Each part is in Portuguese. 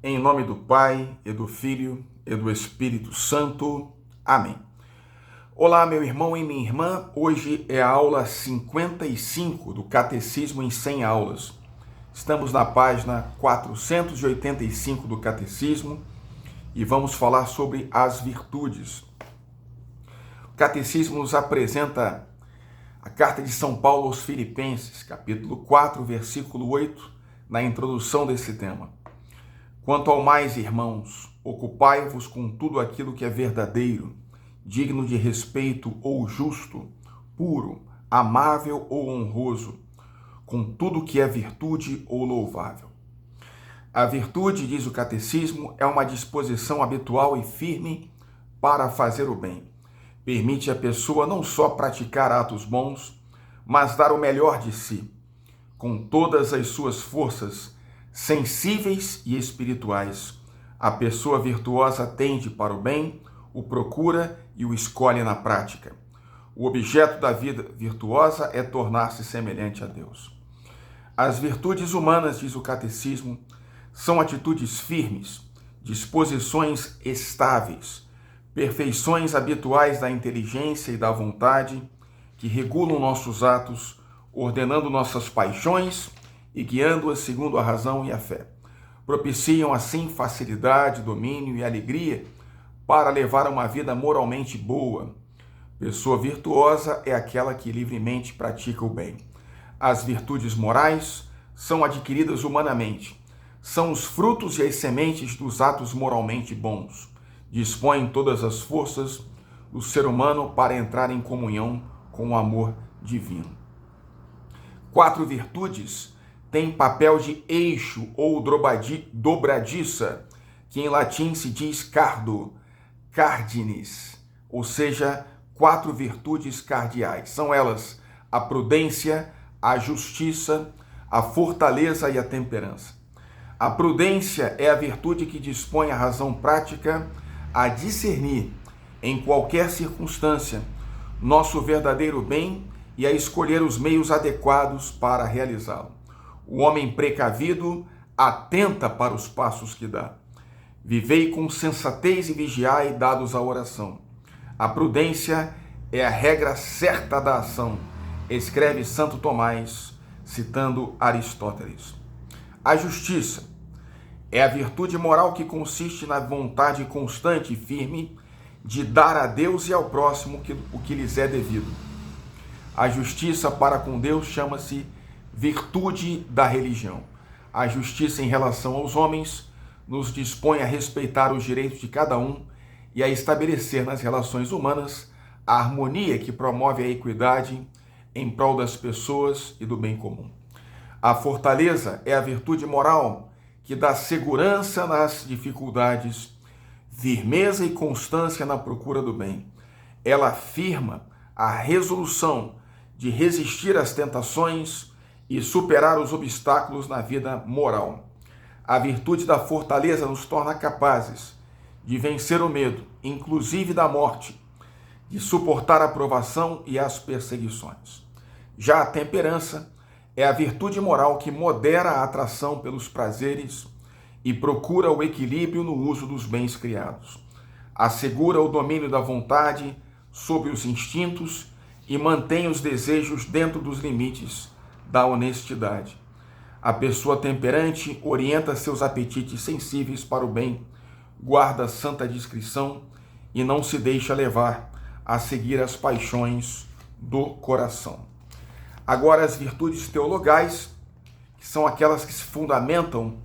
Em nome do Pai, e do Filho, e do Espírito Santo. Amém. Olá, meu irmão e minha irmã. Hoje é a aula 55 do Catecismo em 100 aulas. Estamos na página 485 do Catecismo e vamos falar sobre as virtudes. O Catecismo nos apresenta a carta de São Paulo aos Filipenses, capítulo 4, versículo 8, na introdução desse tema. Quanto ao mais, irmãos, ocupai-vos com tudo aquilo que é verdadeiro, digno de respeito ou justo, puro, amável ou honroso, com tudo que é virtude ou louvável. A virtude, diz o Catecismo, é uma disposição habitual e firme para fazer o bem. Permite à pessoa não só praticar atos bons, mas dar o melhor de si, com todas as suas forças sensíveis e espirituais. A pessoa virtuosa tende para o bem, o procura e o escolhe na prática. O objeto da vida virtuosa é tornar-se semelhante a Deus. As virtudes humanas, diz o Catecismo, são atitudes firmes, disposições estáveis, perfeições habituais da inteligência e da vontade que regulam nossos atos, ordenando nossas paixões e guiando-as segundo a razão e a fé. Propiciam assim facilidade, domínio e alegria para levar uma vida moralmente boa. Pessoa virtuosa é aquela que livremente pratica o bem. As virtudes morais são adquiridas humanamente. São os frutos e as sementes dos atos moralmente bons. Dispõem todas as forças do ser humano para entrar em comunhão com o amor divino. 4 virtudes têm papel de eixo ou dobradiça, que em latim se diz cardo, cardines, ou seja, 4 virtudes cardeais. São elas a prudência, a justiça, a fortaleza e a temperança. A prudência é a virtude que dispõe a razão prática a discernir, em qualquer circunstância, nosso verdadeiro bem e a escolher os meios adequados para realizá-lo. O homem precavido atenta para os passos que dá. Vivei com sensatez e vigiai, dados à oração. A prudência é a regra certa da ação, escreve Santo Tomás, citando Aristóteles. A justiça é a virtude moral que consiste na vontade constante e firme de dar a Deus e ao próximo o que lhes é devido. A justiça para com Deus chama-se virtude da religião. A justiça em relação aos homens nos dispõe a respeitar os direitos de cada um e a estabelecer nas relações humanas a harmonia que promove a equidade em prol das pessoas e do bem comum. A fortaleza é a virtude moral que dá segurança nas dificuldades, firmeza e constância na procura do bem. Ela afirma a resolução de resistir às tentações e superar os obstáculos na vida moral. A virtude da fortaleza nos torna capazes de vencer o medo, inclusive da morte, de suportar a provação e as perseguições. Já a temperança é a virtude moral que modera a atração pelos prazeres e procura o equilíbrio no uso dos bens criados. Assegura o domínio da vontade sobre os instintos e mantém os desejos dentro dos limites da honestidade. A pessoa temperante orienta seus apetites sensíveis para o bem, guarda santa discrição e não se deixa levar a seguir as paixões do coração. Agora, as virtudes teologais, que são aquelas que se fundamentam,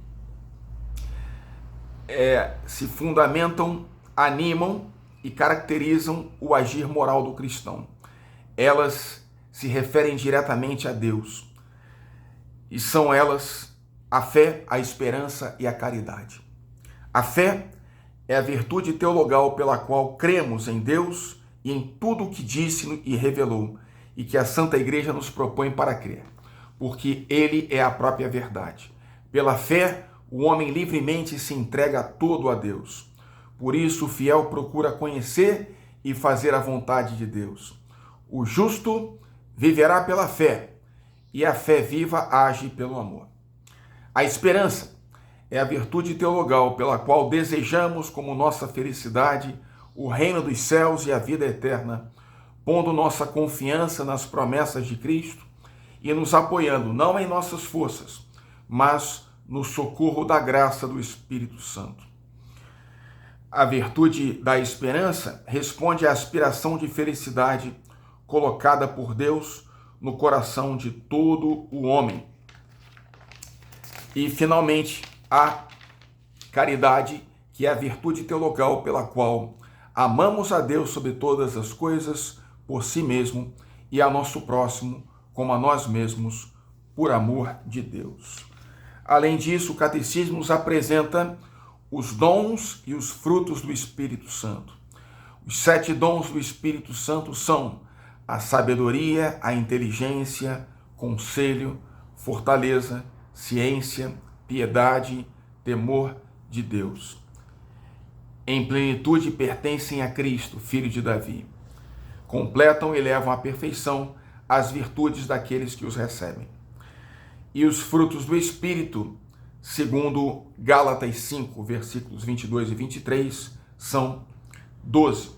animam e caracterizam o agir moral do cristão. Elas se referem diretamente a Deus. E são elas a fé, a esperança e a caridade. A fé é a virtude teologal pela qual cremos em Deus e em tudo o que disse e revelou, e que a Santa Igreja nos propõe para crer, porque Ele é a própria verdade. Pela fé, o homem livremente se entrega todo a Deus. Por isso, o fiel procura conhecer e fazer a vontade de Deus. O justo viverá pela fé, e a fé viva age pelo amor. A esperança é a virtude teologal pela qual desejamos como nossa felicidade o reino dos céus e a vida eterna, pondo nossa confiança nas promessas de Cristo e nos apoiando não em nossas forças, mas no socorro da graça do Espírito Santo. A virtude da esperança responde à aspiração de felicidade colocada por Deus no coração de todo o homem. E, finalmente, a caridade, que é a virtude teologal pela qual amamos a Deus sobre todas as coisas, por si mesmo, e a nosso próximo, como a nós mesmos, por amor de Deus. Além disso, o Catecismo nos apresenta os dons e os frutos do Espírito Santo. Os 7 dons do Espírito Santo são a sabedoria, a inteligência, conselho, fortaleza, ciência, piedade, temor de Deus. Em plenitude pertencem a Cristo, Filho de Davi. Completam e levam à perfeição as virtudes daqueles que os recebem. E os frutos do Espírito, segundo Gálatas 5, versículos 22 e 23, são 12.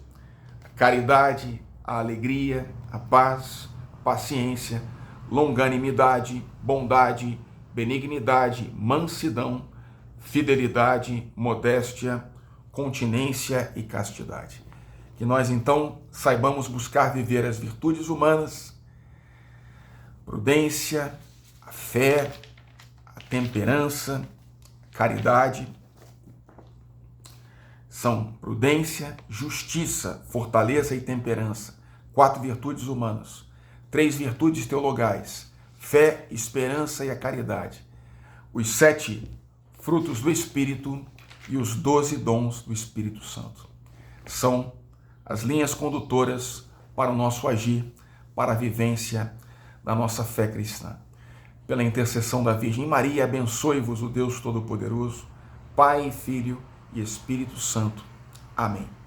A caridade, a alegria, a paz, a paciência, longanimidade, bondade, benignidade, mansidão, fidelidade, modéstia, continência e castidade. Que nós, então, saibamos buscar viver as virtudes humanas, prudência, a fé, a temperança, caridade. São prudência, justiça, fortaleza e temperança. 4 virtudes humanas. 3 virtudes teologais. Fé, esperança e a caridade. Os 7 frutos do Espírito e os 12 dons do Espírito Santo. São as linhas condutoras para o nosso agir, para a vivência da nossa fé cristã. Pela intercessão da Virgem Maria, abençoe-vos o Deus Todo-Poderoso, Pai, Filho e Espírito Santo. Amém.